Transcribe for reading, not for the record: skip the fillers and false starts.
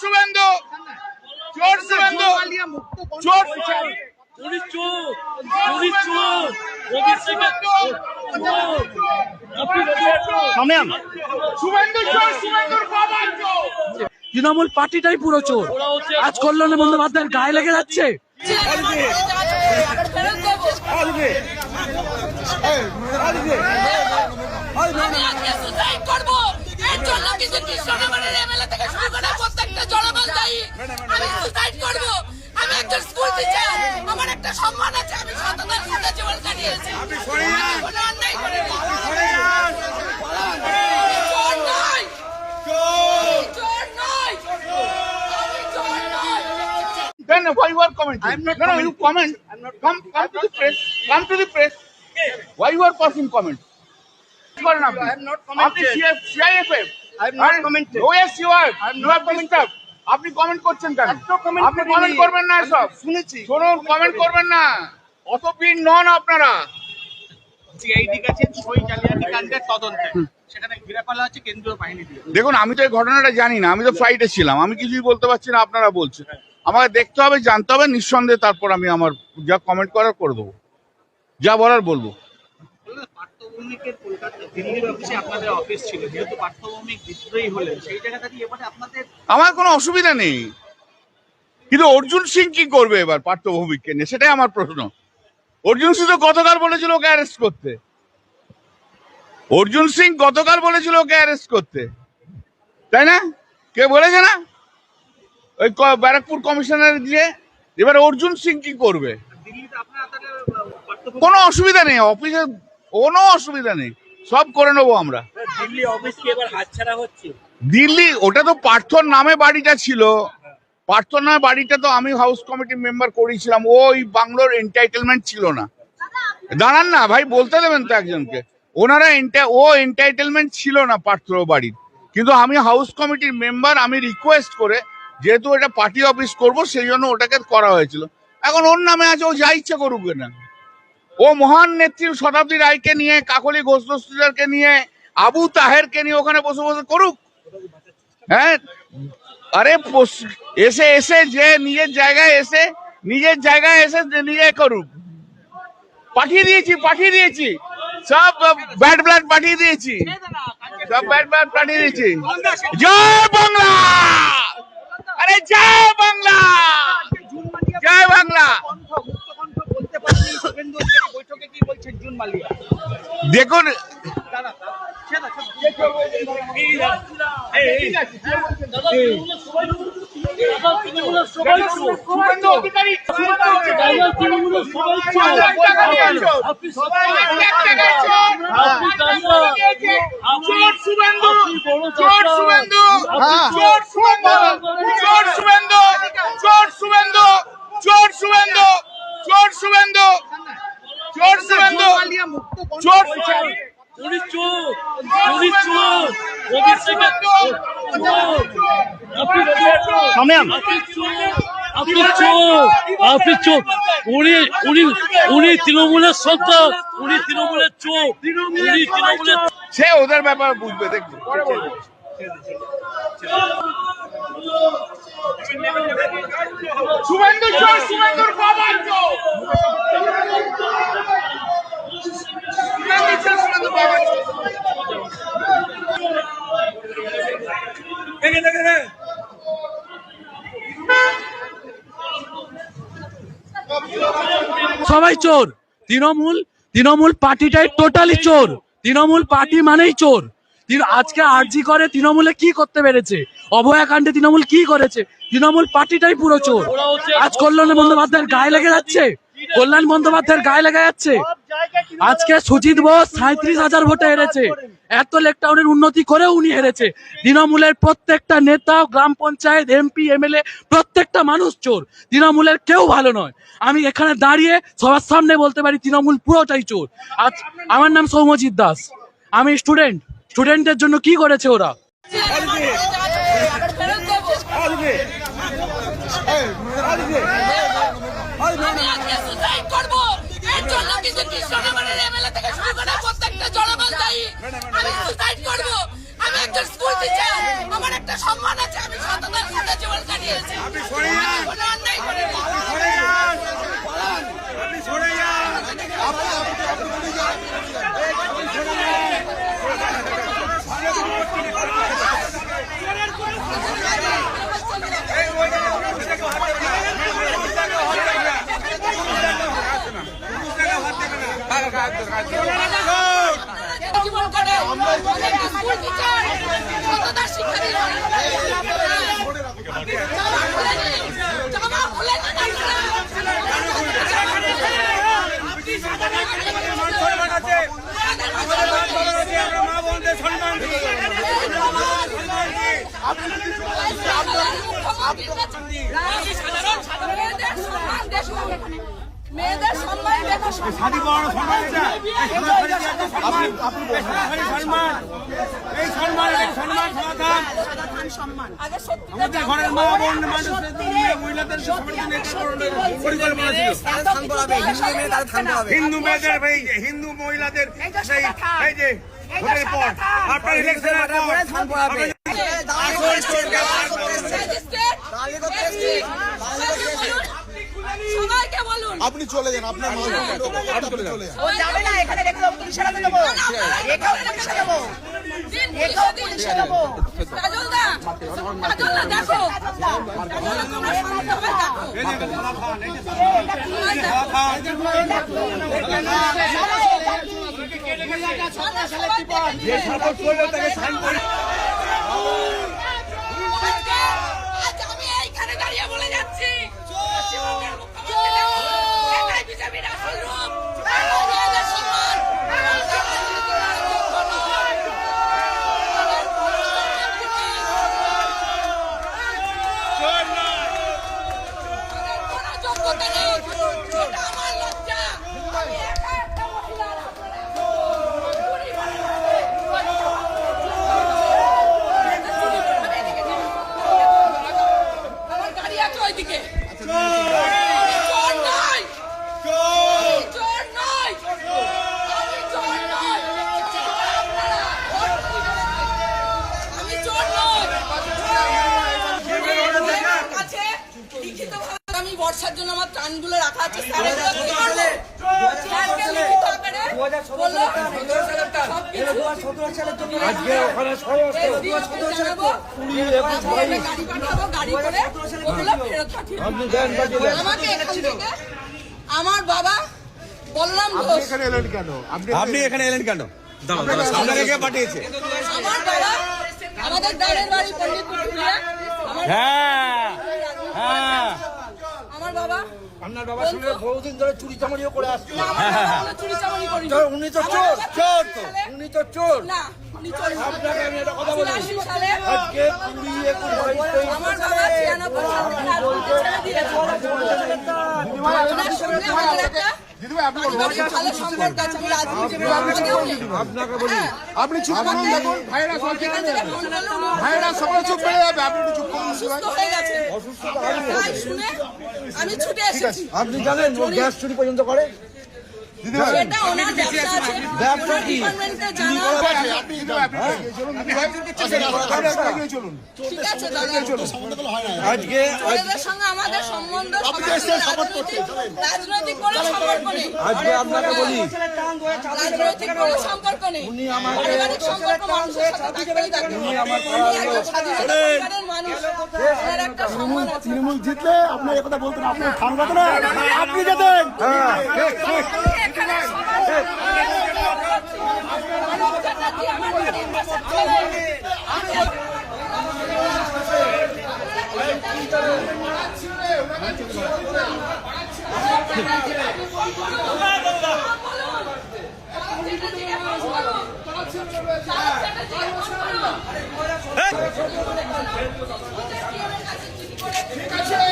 শুভেন্দু, চোর শুভেন্দু, চোর তৃণমূল পার্টিটাই পুরো চোর। আজ কল্যাণ বন্দ্যোপাধ্যায়ের গায়ে লেগে যাচ্ছে। আমি একটা স্কুল টিচার, আমার একটা সম্মান আছে, আমি সততার সাথে জীবন কাটিয়েছি। Then why you are commenting? I'm not no, commenting. you comment. I'm not Come to the press. Come to the press. Why you are passing comment? I am not commented. CIFF. I am not commented. Oh yes, you are. I am You not have been stuff. আপনি comment করছেন কেন? comment আপনি comment করবেন না সব। শুনেছি। শুনুন, comment করবেন না। অত বীর নন আপনারা। সিআইডি কাছে সই জালিয়াতি কাণ্ডের তদন্তে সেখানে ঘিরে ফেলা হচ্ছে কেন্দ্রীয় বাহিনী দিয়ে। দেখুন, আমি তো এই ঘটনাটা জানি না, আমি তো ফ্লাইটে ছিলাম, আমি কিছুই বলতে পারছি না, আপনারা বলছেন। আমাকে দেখতে হবে, জানতে হবে, নিঃসন্দেহে তারপর আমি আমার যা কমেন্ট করার করে দেবো, যা বলার বলবো। পার্থভৌমিকের কলকাতা দিল্লির অফিসে আপনাদের অফিস ছিল, যেহেতু পার্থভৌমিক বিদ্রোহী হলেন সেই জায়গাটা দিয়ে এবারে আপনাদের আমার কোনো অসুবিধা নেই, কিন্তু অর্জুন সিং কি করবে এবার পার্থভৌমিককে নিয়ে, সেটাই আমার প্রশ্ন। অর্জুন সিং তো গতকাল বলেছিল ওকে অ্যারেস্ট করতে, অর্জুন সিং গতকাল বলেছিল ওকে অ্যারেস্ট করতে, তাই না? কে বলেছে না? ওই ব্যারাকপুর কমিশনার দিয়ে। এবার অর্জুন সিং কি করবে? দিল্লিতে আপনারা তাহলে কোনো অসুবিধা নেই, অফিসে কোনো অসুবিধা নেই, সব করে নেবো আমরা। দিল্লি অফিস কি এবার হাতছাড়া হচ্ছে? দিল্লি, ওটা তো পার্থর নামে বাড়িটা ছিল, পার্থর নামে বাড়িটা তো আমি হাউস কমিটির মেম্বার করেছিলাম, ওই বাংলোর এন্টাইটেলমেন্ট ছিল না। দাঁড়ান না ভাই, বলতে দেবেন তো একজনকে। ওনারা এন্টাইটেলমেন্ট ছিল না পার্থর বাড়ির, কিন্তু আমি হাউস কমিটির মেম্বার, আমি রিকোয়েস্ট করে, যেহেতু এটা পার্টি অফিস করব সেই জন্য ওটাকে করা হয়েছিল। এখন ওর নামে আছে, ও যা ইচ্ছে করুক না। ও মহান নেত্রী শতাব্দী রায়কে নিয়ে, কাকলি ঘোষ দস্তিদারকে নিয়ে, আবু তাহেরকে নিয়ে ওখানে বসে বসে করুক। হ্যাঁ, আরে এসে এসে যে নিজের জায়গায় এসে নিজে করুক। পাঠিয়ে দিয়েছি সব ব্যাড ব্লাড পাঠিয়ে দিয়েছি, জয় বাংলা, আরে জয় বাংলা, জয় বাংলা। বৈঠকে কি বলছেন জুন মালিয়া? দেখুন, উনি তৃণমূলের সন্তান, উনি তৃণমূলের চোর, সে ওদের ব্যাপার বুঝবে, দেখবে পরে বলবো। শুভেন্দু চোর, শুভেন্দুর বাবা চোর, শুভেন্দুর বাবা চোর। সবাই চোর। তৃণমূল পার্টিটাই টোটালি চোর। তৃণমূল পার্টি মানেই চোর। আজকে আরজি করে তৃণমূলে কি করতে পেরেছে, অভয়াকাণ্ডে তৃণমূল কি করেছে, তৃণমূল পার্টিটাই পুরো চোর। আজ কল্যাণ বন্দ্যোপাধ্যায়ের গায়ে লেগে যাচ্ছে, আজকে সুজিত বোস 37,000 ভোটে হেরেছে, এত লেকটাউনের উন্নতি করেও উনি হেরেছে। তৃণমূলের প্রত্যেকটা নেতা, গ্রাম পঞ্চায়েত, এমপি, এমএলএ, প্রত্যেকটা মানুষ চোর। তৃণমূলের কেউ ভালো নয়। আমি এখানে দাঁড়িয়ে সবার সামনে বলতে পারি তৃণমূল পুরোটাই চোর। আজ আমার নাম সৌম্যজিৎ দাস, আমি স্টুডেন্টের জন্য কি করেছে ওরা? আমি একটা স্কুল টিচার, আমার একটা সম্মান আছে, আমি সততার সাথে দিয়েছে। কোনো অন্যায় করেনি। জীবন কাটে স্কুল টিচার সততার শিক্ষা দিল। জামা খুলে মেয়েদের সম্মান দেখো, আগে সত্যি ঘরের মা বোন মানুষদের নিয়ে মহিলাদের পরিকল্পনা ছিল হিন্দু মেয়েদের হিন্দু মহিলাদের সেই এই যে ভোটের পর আপনার ইলেকশনের সবাইকে বলুন আপনি চলে যান, আপনার মা চলে যান। ও যাবে না, এখানে রেখে দেবো, পুলিশে রেখে দেবো, এখানে রেখে দেবো, এখানে পুলিশে দেবো। কাজলদা, কাজলদা দেখো, কাজলদা তোমরা শান্ত হয়ে আজ আমি এইখানে দাঁড়িয়ে বলে যাচ্ছি এটাই বিজেপির আসল রূপ। মেয়েদের সম্মান, কোনো যোগ্যতা নেই, এটা আমার লজ্জা। আমি একা একটা মহিলা, আমার গাড়ি আছে ওইদিকে। আমি চোর নই, আমি চোর নই, আমি চোর নই, আপনারা ভোট দিবেন। আমি চোর নই। কাছে লিখিতভাবে আমি বর্ষার জন্য আমার ত্রাণগুলো রাখা আছে, স্যার এগুলো কি করবে? স্যারকে লিখিত আকারে বললো গাড়ি পাঠাবো, গাড়ি করে ওগুলো ফেরত পাঠিয়ে দেবো। আমাকে এখান থেকে আমার বাবা বললাম ঘোষ, আপনি এখানে এলেন কেন? আপনাকে কে পাঠিয়েছে? আমার বাবা আমাদের দাঁড়ের বাড়ি পণ্ডিতপুর পুরুলিয়া। হ্যাঁ হ্যাঁ আমার বাবা আপনার বাবার সঙ্গে বহুদিন ধরে চুরি চামারিও করে আসছে। না, আমার বাবা কোনো চুরি চামারি করেনি। উনি তো চোর, চোর তো, উনি তো চোর। না, উনি চোর না। আপনাকে আমি একটা কথা বলি, 84 সালে আজকে 20, 21, 22, আমার বাবা 96 সালে রাজনীতি ছেড়ে দিয়েছে। ওনার সঙ্গে আমাদের একটা পারিবারিক ভালো সম্পর্ক আছে। আমি রাজনীতি করতেও নেই। আপনাকে বলি, আপনি চুপ করুন, আমাকে দেখুন ভাইরা সব এখান থেকে ফোন করলো, উনি ভাইরা সকলে চুপ করে যাবে, আপনি একটু চুপ করুন। অসুস্থ হয়ে গেছে। তাই শুনে আমি ছুটে এসেছি। আপনি জানেন ও গ্যাস চুরি পর্যন্ত করে? সেটা ওনার ব্যবসা আছে, ব্যবসা ওনার কি? ডিপার্টমেন্টে জানা আপনি চলুন, ঠিক আছে দাদা। আজকে ওদের সঙ্গে আমাদের সম্বন্ধ রাজনৈতিক কোনো সম্পর্ক নেই। আজকে আপনাকে বলি, রাজনৈতিক কোনো সম্পর্ক নেই। পারিবারিক সম্পর্ক মানুষের সাথে থাকতেই থাকে। উনি একটা স্বাধীনতা পরিবারের মানুষ, ওনার একটা সম্মান আছে। তৃণমূল জিতলে আপনার কথা বলতেন, আপনি ঠান্ডা তো না, আপনি যেতেন। এখানে সবাই মানব চ্যাটার্জি আমার বাড়ির পাশের ছেলে। ঠিক আছে।